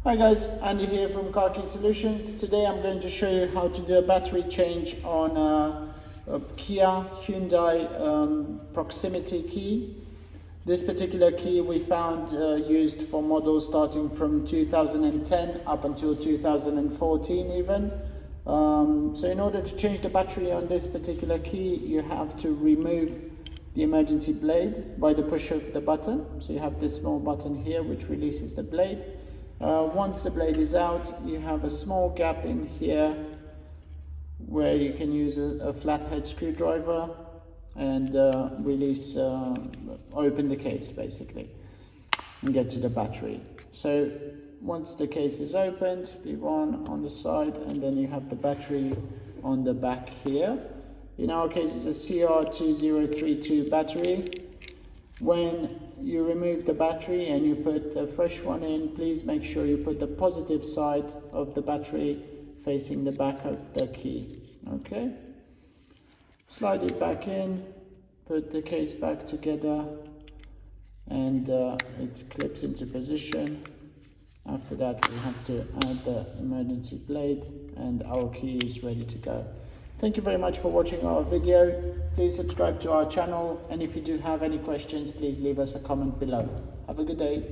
Hi guys, Andy here from Car Key Solutions. Today I'm going to show you how to do a battery change on a Kia Hyundai proximity key. This particular key we found used for models starting from 2010 up until 2014 even. So in order to change the battery on this particular key, you have to remove the emergency blade by the push of the button. So you have this small button here which releases the blade. Once the blade is out, you have a small gap in here where you can use a flathead screwdriver and open the case basically and get to the battery. So once the case is opened, leave on the side, and then you have the battery on the back here. In our case, it's a CR2032 battery. When you remove the battery and you put the fresh one in, please make sure you put the positive side of the battery facing the back of the key. Okay, slide it back in, put the case back together, and it clips into position. After that, we have to add the emergency blade and our key is ready to go. Thank you very much for watching our video. Please subscribe to our channel, and if you do have any questions, please leave us a comment below. Have a good day.